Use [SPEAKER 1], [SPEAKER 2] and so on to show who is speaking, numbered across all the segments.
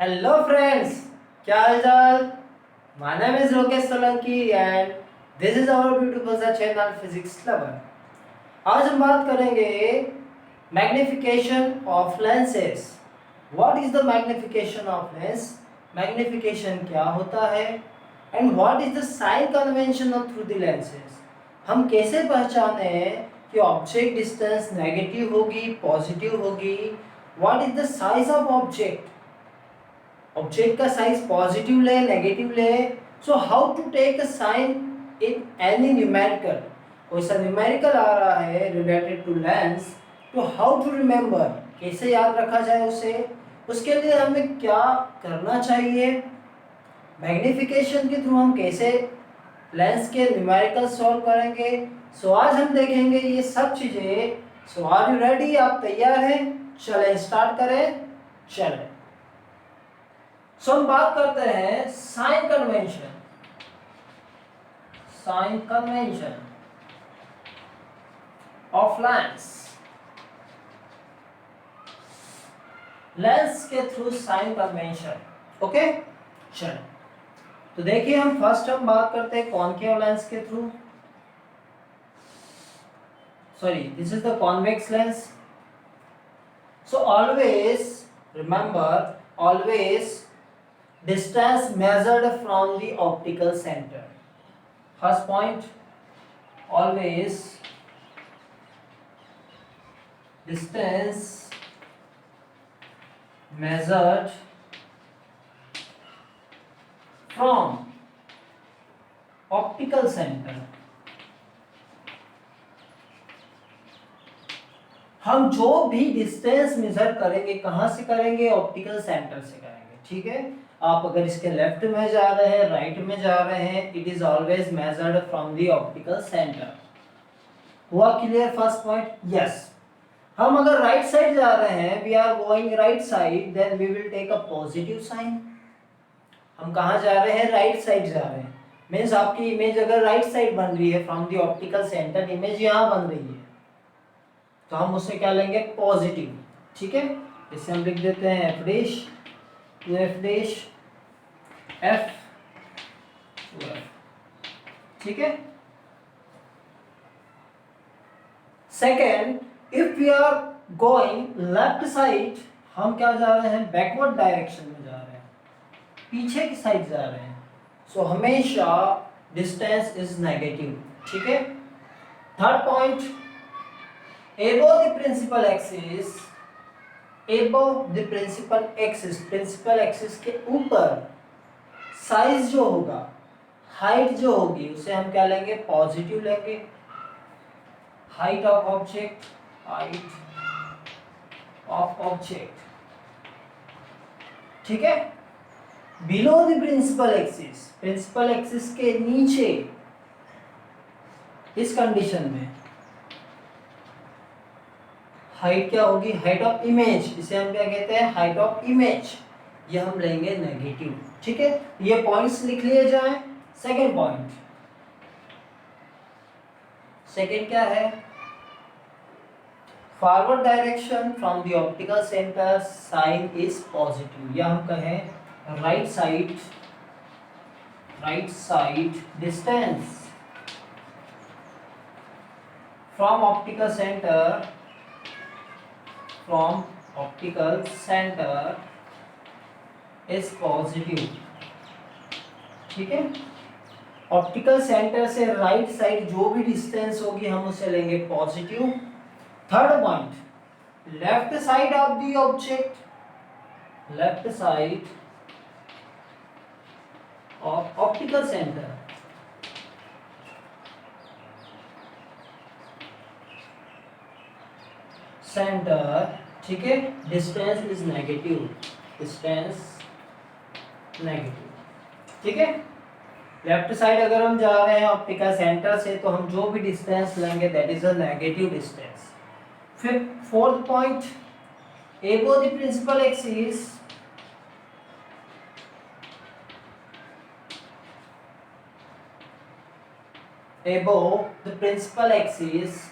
[SPEAKER 1] Hello friends, क्या हाल चाल। My name is Lokesh Solanki and this is our beautiful सा चैनल फिजिक्स लवर। आज हम बात करेंगे magnification of lenses. What is the magnification of lens? Magnification क्या होता है and what is the sign convention of through the lenses. हम कैसे पहचाने कि ऑब्जेक्ट डिस्टेंस नेगेटिव होगी पॉजिटिव होगी। What is the size of object? Object का साइज पॉजिटिव ले नेगेटिव ले। So how to take a sign in any numerical. कोई सा न्यूमेरिकल आ रहा है रिलेटेड टू लेंस, तो हाउ टू रिमेंबर, कैसे याद रखा जाए उसे। उसके लिए हमें क्या करना चाहिए, मैग्निफिकेशन के थ्रू हम कैसे लेंस के न्यूमेरिकल सॉल्व करेंगे। सो आज हम देखेंगे ये सब चीजें। सो आर यू रेडी? आप तैयार हैं? चलें स्टार्ट करें। चलें। सो हम बात करते हैं sign convention. Sign convention of lens. Lens के थ्रू साइन कन्वेंशन। ओके, चलो तो देखिए हम बात करते हैं कॉनकेव लेंस के through. Sorry, this is the convex lens. So always remember, always distance measured from the optical center. First point, always distance measured from optical center. हम जो भी डिस्टेंस मेजर करेंगे कहां से करेंगे? ऑप्टिकल सेंटर से करेंगे। ठीक है, आप अगर इसके लेफ्ट में जा रहे हैं राइट में जा रहे हैं, it is always measured from the optical centre. हुआ क्लियर फर्स्ट पॉइंट? यस। हम अगर राइट साइड जा रहे हैं, we are going right side, then we will take a positive sign. हम कहां जा रहे हैं? राइट साइड जा रहे हैं। मींस आपकी इमेज अगर राइट साइड बन रही है from the optical centre, image यहां बन रही है, तो हम उससे क्या लेंगे? पॉजिटिव। ठीक है, इसे हम लिख देते हैं F dash two F dash F two F. ठीक है। Second, if we are going left side, हम क्या जा रहे हैं? बैकवर्ड डायरेक्शन में जा रहे हैं, पीछे की साइड जा रहे हैं। सो हमेशा डिस्टेंस इज नेगेटिव। ठीक है। Third point, above the principal axis, above the principal axis, principal axis के ऊपर साइज जो होगा, हाइट जो होगी, उसे हम क्या लेंगे? पॉजिटिव लेंगे। Height of object, height of object. ठीक है। Below the principal axis, principal axis के नीचे, इस कंडीशन में हाइट क्या होगी? हाइट ऑफ इमेज, इसे हम क्या कहते हैं? Height of image. ये हम लेंगे नेगेटिव। ठीक है, ये पॉइंट्स लिख लिए जाएं। सेकंड पॉइंट, सेकंड क्या है? Forward direction from the optical centre, sign is positive. या हम कहें right side, right side distance from optical centre, from optical center is positive। ठीक है, ऑप्टिकल सेंटर से राइट साइड जो भी डिस्टेंस होगी हम उसे लेंगे positive. Third point, left side of the object, left side of optical centre, centre. ठीक है, distance is negative, distance negative. ठीक है, लेफ्ट साइड अगर हम जा रहे हैं ऑप्टिकल सेंटर से, तो हम जो भी डिस्टेंस लेंगे that is a negative distance. फिर fourth point, above the principal axis, above the principal axis,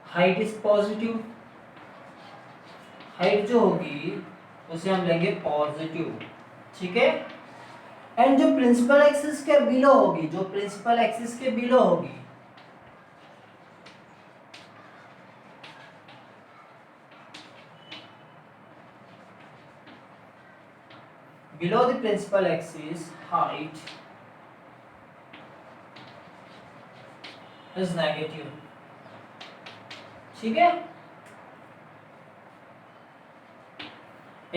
[SPEAKER 1] height is positive. Height जो होगी उसे हम लेंगे पॉजिटिव, ठीक है। एंड जो प्रिंसिपल एक्सिस के बिलो होगी, जो प्रिंसिपल एक्सिस के बिलो होगी, below the principal axis height is negative, ठीक है।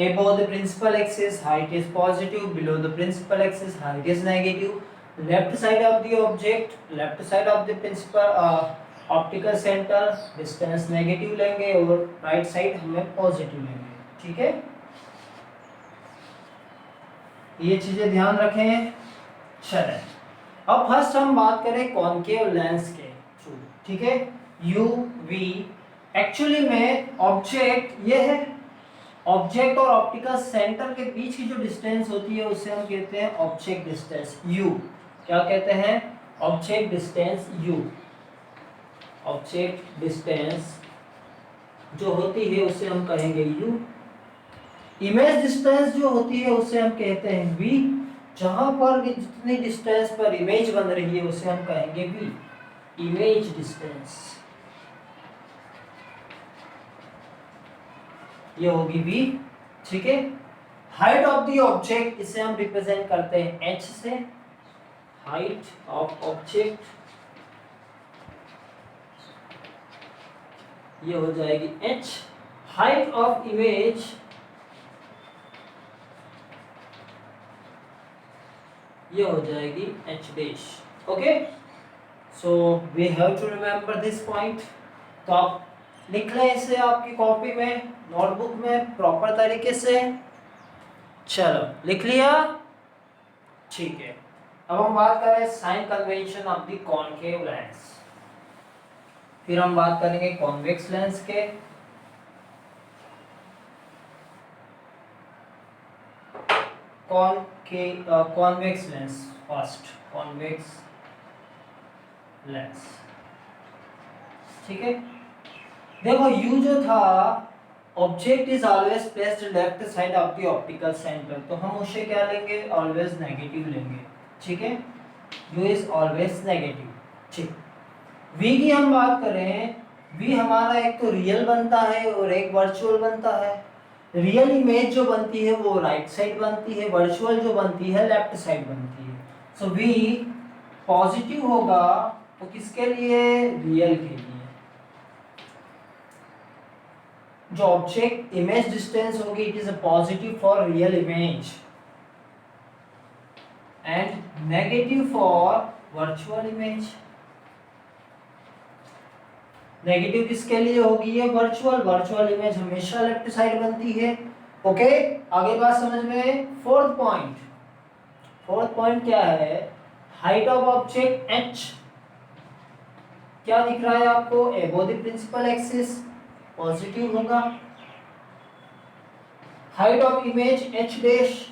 [SPEAKER 1] above the principal axis height is positive, below the principal axis height is negative. Left side of the object, left side of the principal optical center distance negative लेंगे और right side हमें positive लेंगे, ठीक है। ये चीजें ध्यान रखें। चलें, अब फर्स्ट हम बात करें कॉनकेव लेंस के थ्रू, ठीक है। यू वी एक्चुअली में ऑब्जेक्ट ये है, ऑब्जेक्ट और ऑप्टिकल सेंटर के बीच की जो डिस्टेंस होती है उसे हम कहते हैं ऑब्जेक्ट डिस्टेंस यू। क्या कहते हैं? Object distance you. Object distance जो होती है उसे हम कहेंगे यू। इमेज डिस्टेंस जो होती है उसे हम कहते हैं वी। जहां पर जितनी डिस्टेंस पर इमेज बन रही है उसे हम कहेंगे वी, इमेज डिस्टेंस, ये होगी वी, ठीक है। हाइट ऑफ द ऑब्जेक्ट इसे हम रिप्रेजेंट करते हैं एच से, हाइट ऑफ ऑब्जेक्ट ये हो जाएगी एच। हाइट ऑफ इमेज ये हो जाएगी H dash, okay. So we have to remember this point. तो आप लिख लें इसे आपकी कॉपी में, नोटबुक में प्रॉपर तरीके से। चलो लिख लिया, ठीक है। अब हम बात करें sign convention of the concave lens, फिर हम बात करेंगे कॉन्वेक्स लेंस के। Convex lens first, convex lens, ठीक है। देखो यू जो था, object is always placed left side of the optical centre, तो हम उसे क्या लेंगे? ऑलवेज नेगेटिव लेंगे, ठीक है। यू इज ऑलवेज नेगेटिव, ठीक। वी की हम बात करें, वी हमारा एक तो रियल बनता है और एक वर्चुअल बनता है। रियल इमेज जो बनती है वो राइट साइड बनती है, वर्चुअल जो बनती है लेफ्ट साइड बनती है। सो वी पॉजिटिव होगा तो किसके लिए? रियल के लिए। जो ऑब्जेक्ट इमेज डिस्टेंस होगी it is a positive for real image and negative for virtual image. Negative किसके लिए होगी? ये वर्चुअल, वर्चुअल इमेज हमेशा लेफ्ट साइड बनती है, ओके। आगे बात समझ में। फोर्थ पॉइंट, फोर्थ पॉइंट क्या है? हाइट ऑफ ऑब्जेक्ट एच क्या दिख रहा है आपको? Above the principal axis, positive होगा। Height of image H dash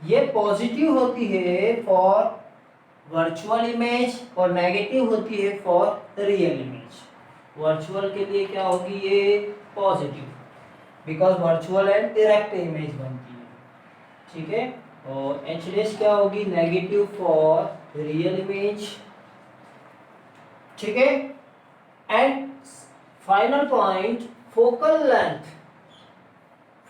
[SPEAKER 1] ये पॉजिटिव होती है फॉर वर्चुअल इमेज और नेगेटिव होती है फॉर रियल इमेज। वर्चुअल के लिए क्या होगी? ये positive, because virtual and direct image बनती है, ठीक है। और एच डैश क्या होगी? नेगेटिव फॉर रियल इमेज, ठीक है। And final point, focal length.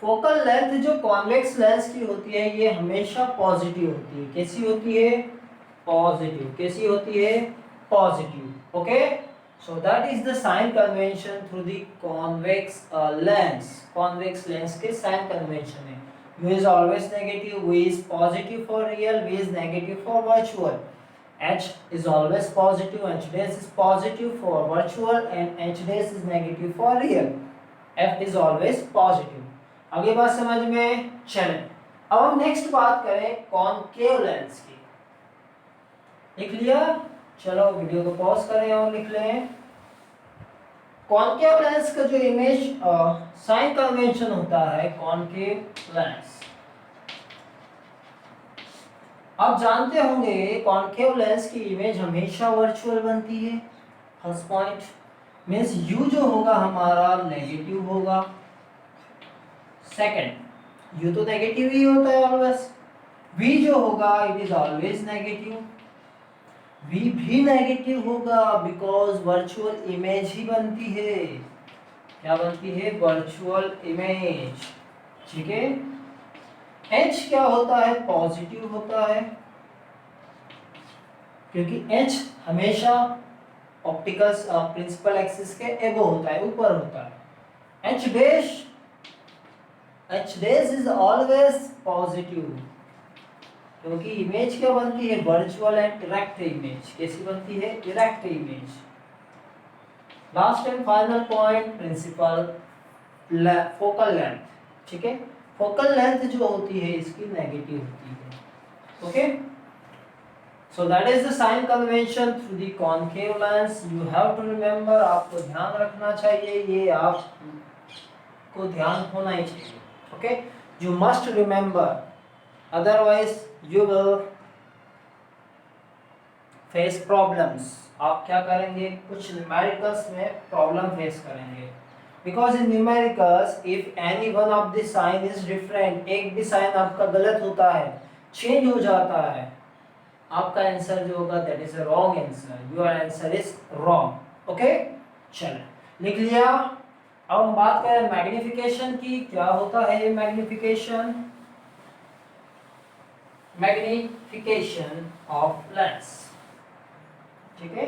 [SPEAKER 1] Focal length जो कॉन्वेक्स लेंस की होती है ये हमेशा पॉजिटिव होती है। कैसी होती है? पॉजिटिव। कैसी होती है? Positive, okay. So that is the sign convention through the convex lens. Convex lens के sign convention है। U is always negative, V is positive for real, V is negative for virtual. H is always positive, H dash is positive for virtual and H dash is negative for real. F is always positive. आगे बात समझ में चले। अब हम next बात करें concave lens की। लिख लिया? चलो वीडियो को पॉज करें और लिख लें। कॉनकेव लेंस का जो इमेज साइन कन्वेंशन होता है कॉनकेव लेंस, आप जानते होंगे कॉनकेव लेंस की इमेज हमेशा वर्चुअल बनती है। फर्स्ट पॉइंट मीन्स यू जो होगा हमारा नेगेटिव होगा। सेकंड, U तो नेगेटिव ही होता है ऑलवेज। V जो होगा it is always negative, V भी नेगेटिव होगा बिकॉज वर्चुअल इमेज ही बनती है। क्या बनती है? Virtual image. ठीक है। H क्या होता है? पॉजिटिव होता है, क्योंकि H हमेशा ऑप्टिकल प्रिंसिपल एक्सिस के एबो होता है, ऊपर होता है। H dash is always positive, क्योंकि इमेज क्या बनती है? Virtual and erect image. कैसी बनती है? Erect image. Last and final point, principal focal length. ठीक है। फोकल लेंथ जो होती है इसकी नेगेटिव होती है। Okay, so that is the sign convention through the concave lens. You have to remember, आपको ध्यान रखना चाहिए, ये आपको ध्यान होना ही चाहिए। Okay, you must remember, otherwise you will face problems. आप क्या करेंगे? कुछ न्यूमेरिकल्स में प्रॉब्लम फेस करेंगे, because in numericals if any one of the sign is different, एक भी साइन आपका गलत होता है, चेंज हो जाता है, आपका आंसर जो होगा that is a wrong answer, your answer is wrong. Okay, चलो लिख लिया। अब हम बात करें मैग्निफिकेशन की। क्या होता है ये मैग्निफिकेशन? Magnification of lens. ठीक है,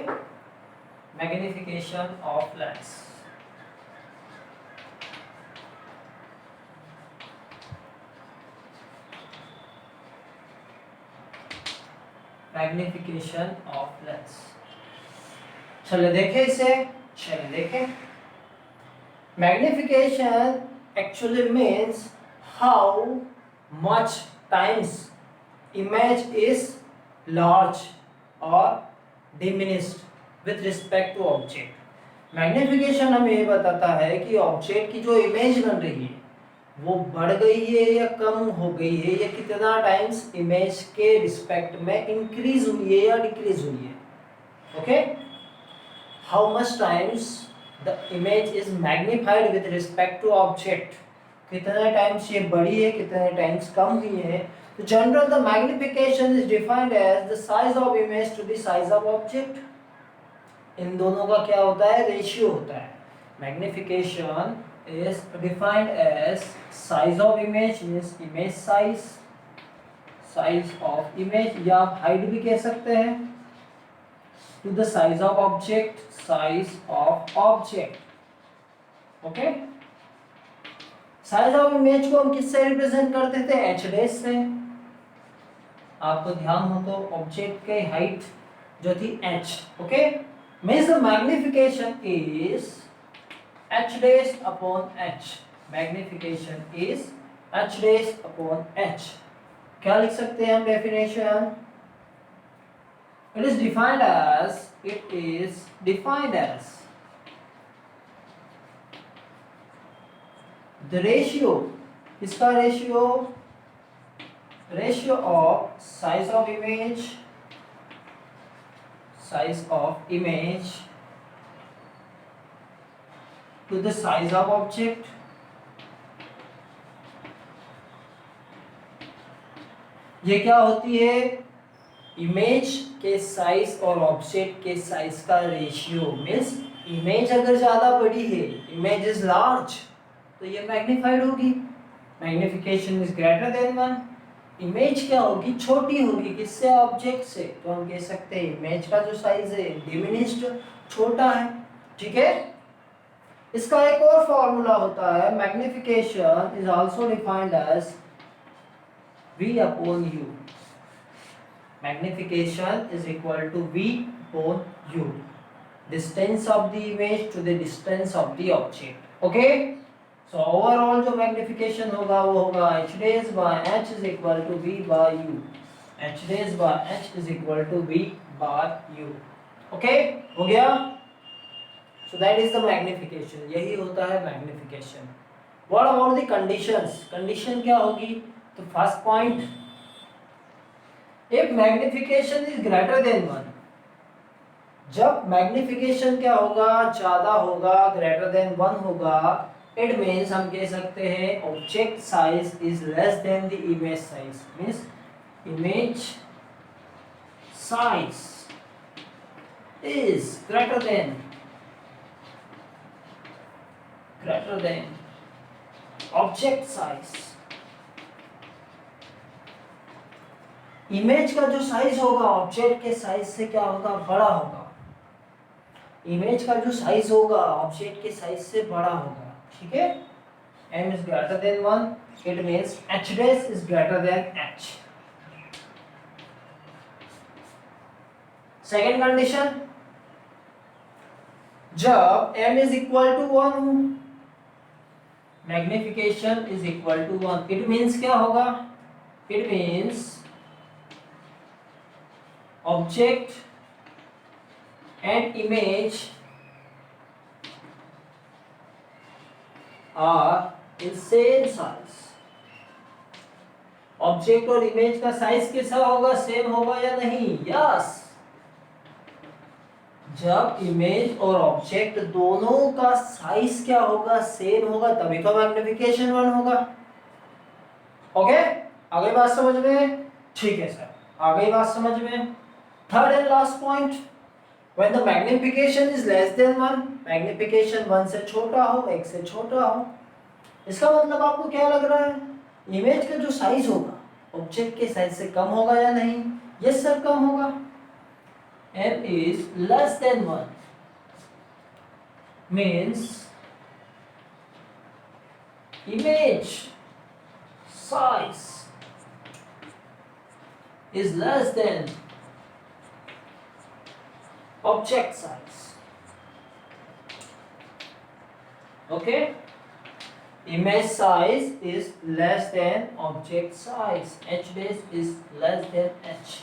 [SPEAKER 1] magnification of lens. Magnification of lens. चलो देखें इसे, चलो देखें। Magnification actually means how much times image is large or diminished with respect to object. Magnification हमें ये बताता है कि ऑब्जेक्ट की जो इमेज बन रही है वो बढ़ गई है या कम हो गई है, या कितना टाइम्स इमेज के रिस्पेक्ट में इंक्रीज हुई है या डिक्रीज हुई है। Okay, how much times the image is magnified with respect to object, कितने टाइम्स ये बढ़ी है, कितने टाइम्स कम हुई है। तो general the magnification is defined as the size of image to the size of object. इन दोनों का क्या होता है? रेशियो होता है। Magnification is defined as size of image, means image size of image, या आप height भी कह सकते हैं, to the size of object, size of object. okay, size of image को हम किससे रिप्रेजेंट करते थे? h डैश से। आपको ध्यान हो तो ऑब्जेक्ट की हाइट जो थी h। Okay, means the magnification is h dash upon h। Magnification is h dash upon h। क्या लिख सकते हैं हम definition? it is defined as the ratio, इसका ratio of size of image to the size of object। ये क्या होती है? इमेज के साइज और ऑब्जेक्ट के साइज का रेशियो। मीन्स इमेज अगर ज्यादा बड़ी है, इमेज इज लार्ज, तो ये मैग्नीफाइड होगी। Magnification is greater than 1। Image क्या होगी? छोटी होगी। किससे? ऑब्जेक्ट से। तो हम कह सकते हैं इमेज का जो साइज है डिमिनिश्ड, छोटा है। ठीक है, इसका एक और फॉर्मूला होता है, magnification is also defined as V upon U। magnification is equal to V upon U, distance of the image to the distance of the object। okay, so overall जो magnification होगा वो होगा h dash by h is equal to V by U। h dash by h is equal to V by U। okay, हो गया। so that is the magnification, यही होता है magnification। what about the conditions? condition क्या होगी? तो first point, if magnification is greater than 1, जब magnification क्या होगा? ज्यादा होगा, ग्रेटर देन 1 होगा, इट मीन्स हम कह सकते हैं object size is less than the image size, means image size is greater than object size. Image का जो साइज होगा ऑब्जेक्ट के साइज से क्या होगा, बड़ा होगा। इमेज का जो साइज होगा ऑब्जेक्ट के साइज से बड़ा होगा, ठीक है। m is greater than 1, it means h dash is greater than h। Second condition, जब m is equal to 1 हो, magnification is equal to 1, it means क्या होगा, it means object and image are in same size। Object और image का size कैसा होगा, same होगा या नहीं, यस। जब इमेज और ऑब्जेक्ट दोनों का साइज क्या होगा, सेम होगा, तभी तो मैग्निफिकेशन 1 होगा। ओके, आगे बात समझ में, ठीक है सर, आगे बात समझ में। Third and last point, when the magnification is less than 1, magnification 1 से छोटा हो, 1 से छोटा हो, इसका मतलब आपको क्या लग रहा है, इमेज का जो साइज होगा ऑब्जेक्ट के साइज से कम होगा या नहीं, यस सर कम होगा। m is less than 1 means image size is less than object size। okay, image size is less than object size, h dash is less than h।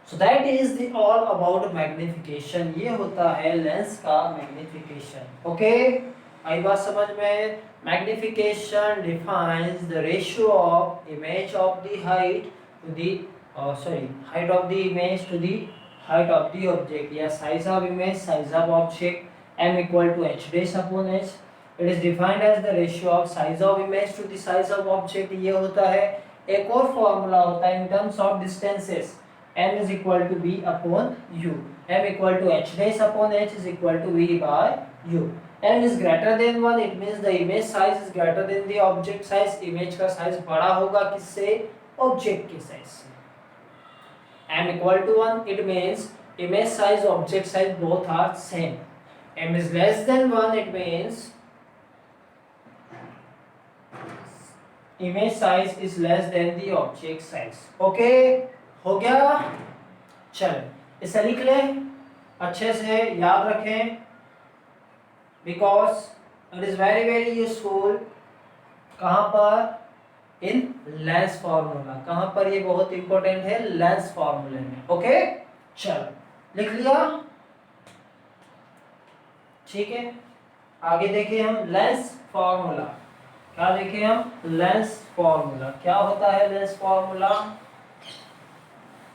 [SPEAKER 1] so that is the all about magnification, ये होता है lens का magnification. Okay, आई बात समझ में। Magnification defines the ratio of image of the height to the height of the image to the height of the object, या size of image, size of object, m equal to h dash upon h। it is defined as the ratio of size of image to the size of object। ये होता है, एक और formula होता है in terms of distances, m is equal to v upon u, m equal to h dash upon h is equal to v by u। m is greater than 1, it means the image size is greater than the object size, image का size बड़ा होगा किससे, object के size से। m equal to 1, it means image size object size both are same। m is less than 1, it means image size is less than the object size। okay, हो गया, चल इसे लिख ले, अच्छे से याद रखें, because it is very useful। कहाँ पर, इन लेंस फॉर्मूला, कहां पर ये बहुत इंपॉर्टेंट है, लेंस फॉर्मूले में। ओके, चलो लिख लिया, ठीक है। आगे देखिए हम लेंस फॉर्मूला, क्या देखें हम, लेंस फॉर्मूला क्या होता है, लेंस फॉर्मूला,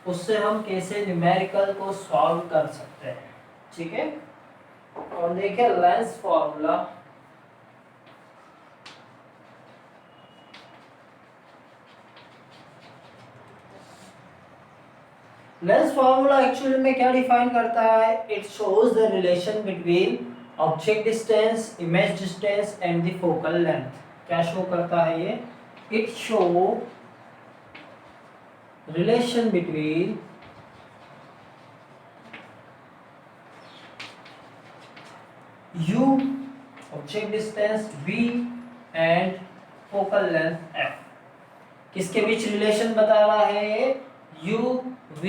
[SPEAKER 1] उससे हम कैसे न्यूमेरिकल को सॉल्व कर सकते हैं, ठीक है। और देखिए lens formula, lens formula actually में क्या डिफाइन करता है, it shows the relation between object distance, image distance and the focal length. क्या शो करता है ये, it show relation between u object distance v and focal length f। किसके बीच relation बता रहा है ये, u v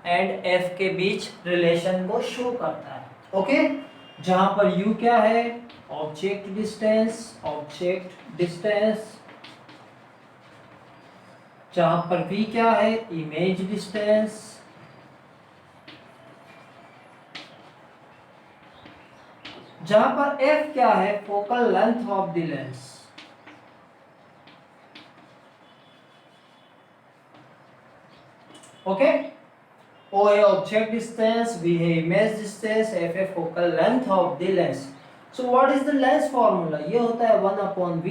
[SPEAKER 1] एंड f के बीच रिलेशन को शो करता है। ओके, जहां पर u क्या है, ऑब्जेक्ट डिस्टेंस, जहां पर v क्या है, इमेज डिस्टेंस, जहां पर f क्या है, focal length of the lens. Okay, O है ऑब्जेक्ट डिस्टेंस, v है इमेज डिस्टेंस, f है focal length of the lens. So what is the lens formula? ये होता है 1/v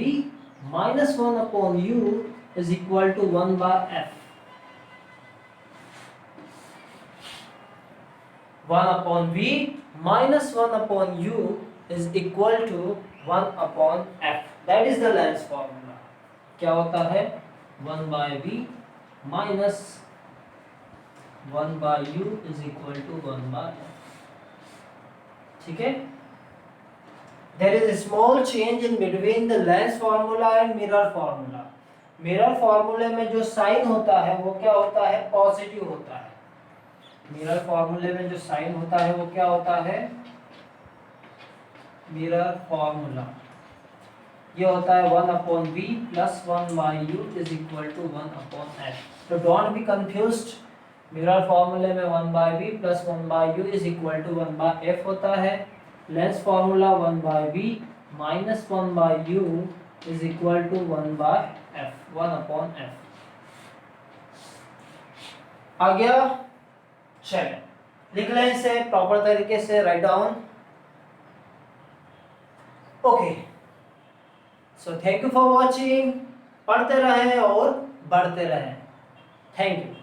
[SPEAKER 1] minus 1/u is equal to 1/f। 1/v minus 1/u is equal to 1/f। That is the Lens formula। क्या होता है? 1/v minus 1/u is equal to 1/f। ठीक है? There is a small change in between the Lens formula and mirror formula। Mirror फॉर्मूले में जो sign होता है वो क्या होता है? पॉजिटिव होता है। मिरर फॉर्मूले में जो साइन होता है वो क्या होता है? मिरर फॉर्मूला ये होता है 1/v plus 1/u is equal to 1/f। तो डोंट बी कंफ्यूज्ड, मिरर फॉर्मूले में 1/v plus 1/u is equal to 1/f होता है। Lens formula 1/v minus 1/u is equal to 1/f। आ गया? चलें लिख लें इसे प्रॉपर तरीके से, write down. Okay, so thank you for watching. पढ़ते रहें और बढ़ते रहें। Thank you.